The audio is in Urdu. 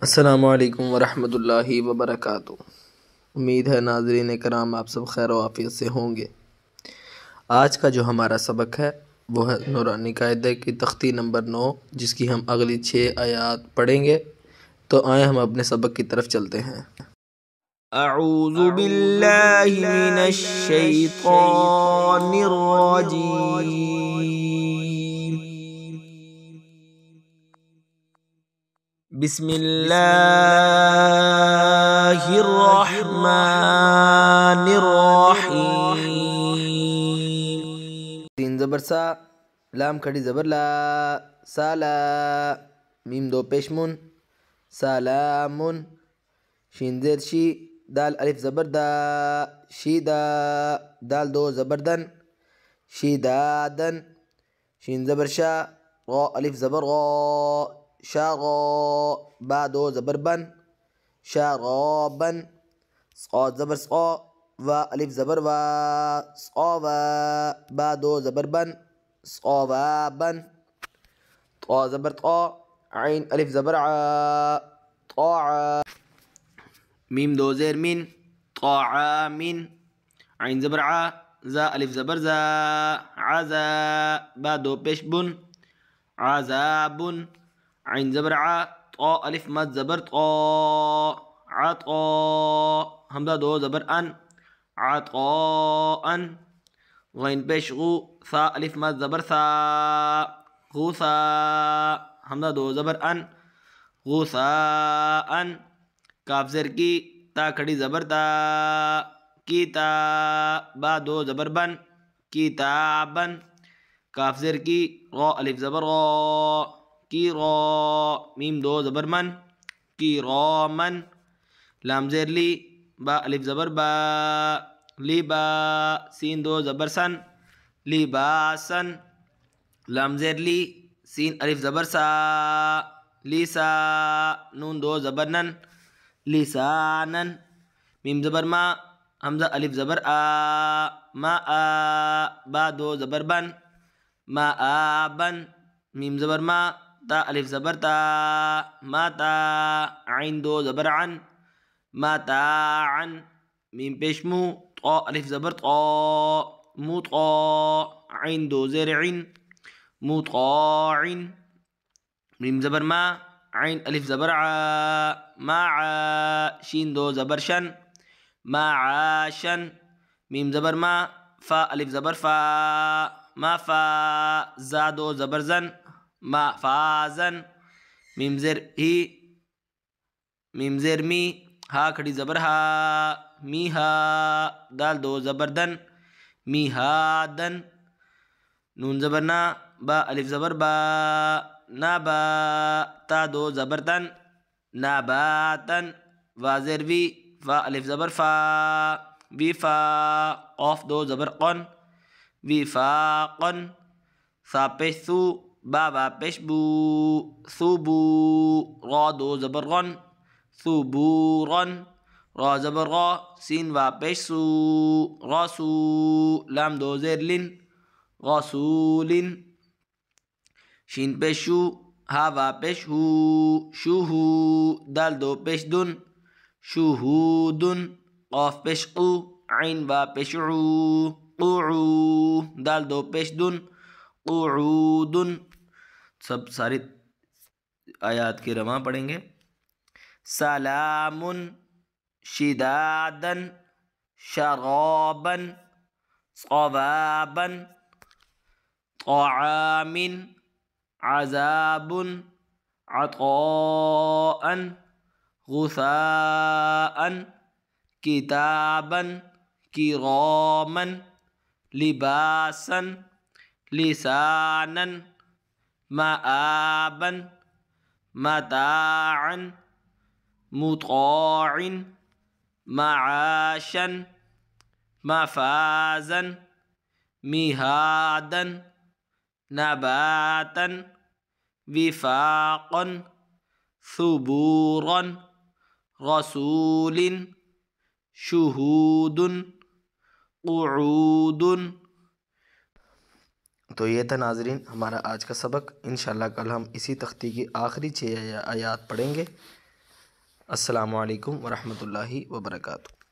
السلام علیکم ورحمۃ اللہ وبرکاتہ۔ امید ہے ناظرین کرام آپ سب خیر و عافیت سے ہوں گے۔ آج کا جو ہمارا سبق ہے وہ ہے نورانی قاعدہ کی تختی نمبر 9، جس کی ہم اگلی 6 آیات پڑھیں گے۔ تو آئیں ہم اپنے سبق کی طرف چلتے ہیں۔ اعوذ باللہ من الشیطان الرجیم، بسم اللہ الرحمن الرحیم۔ تین زبر سا، لام کھڑی زبر لا، سالا، میم دو پیشمن، سالامن، شین زیر شی، دال الف زبر دا، شیدا، دال دو زبر دن، شیدادن، شین زبر شا، را الف زبر غا، شاغا، با دو زبر بن، شارابن، صاد زبر صا، وا الف زبر وا، صاوا، با دو زبر بن، صوابن، طا زبر طا، عین الف زبر عا، طاعا، میم دو زیر من، طاعامن، عین زبر عا، زا الف زبر زا، عزا، با دو پیش بن، عذابن، عین زبر ع، طا الف مد زبر طا، عطا، حمزہ دو زبر ان، عطاءن، غین پیش غو، ثا الف مد زبر ثا، غوثا، حمزہ دو زبر ان، غوثاءن، کاف زیر کی، تا کھڑی زبر تا، کیتا، با دو زبر بن، کتابن، کاف زیر کی، غا الف زبر غا، کی را، میم دو زبر من، کی رامن، لام زیر لی، با الف زبر با، لیبا، سین دو زبر سن، لیباسن، لام زیر لی، سین الف زبر سا، لیسا، نون دو زبر نن، لسانن، میم زبر ما، حمزہ الف زبر آ، ما آ، با دو زبر بن، ما آبن، میم زبر ما، تا الف زبر تا، ما تا، عین دو زبر عن، ما تاعن، میم پیش مو، طا الف زبر طا، مطا، عین دو زیر عن، مطاعن، میم زبر ما، عین الف زبر عا، ماعا، شین دو زبر شن، معاشن، میم زبر ما، فا الف زبر فا، ما فا، زا دو زبر زن، ما فازن، میم زیر ہی، میم زیر می، ہا کھڑی زبر ہا، می ہا، دال دو زبر دن، می ہادن، نون زبر نا، با الف زبر با، نابا، تا دو زبر تن، ناباتن، وا زیر وی، فا الف زبر فا، وفا، قاف دو زبر قن، وفاقن، ثا پیش ثو، با پیش بو، ثوبو، را دو زبر غن، ثبورن، را زبر غا، سین وا پیش سو، غاسو، لام دو زیر لن، غاسولن، شین پیش شو، ہا وا پیش ہو، شوہو، دال دو پیش دن، شوہودن، قاف پیش قو، عین وا پیش عو، قوعو، دال دو پیش دن، قعودن۔ سب ساری آیات کے رواں پڑھیں گے۔ سلامن، شدادن، شرابن، صوابن، طعامن، عذاب، عطاء، غثاء، کتابا، کراما، لباسا، لسانا، مآبا، متاعا، مطاع، معاشا، مفازا، مهادا، نباتا، وفاقا، ثبورا، رسول، شہود، قعود۔ تو یہ تھا ناظرین ہمارا آج کا سبق۔ انشاءاللہ کل ہم اسی تختی کی آخری 6 آیات پڑھیں گے۔ السلام علیکم ورحمۃ اللہ وبرکاتہ.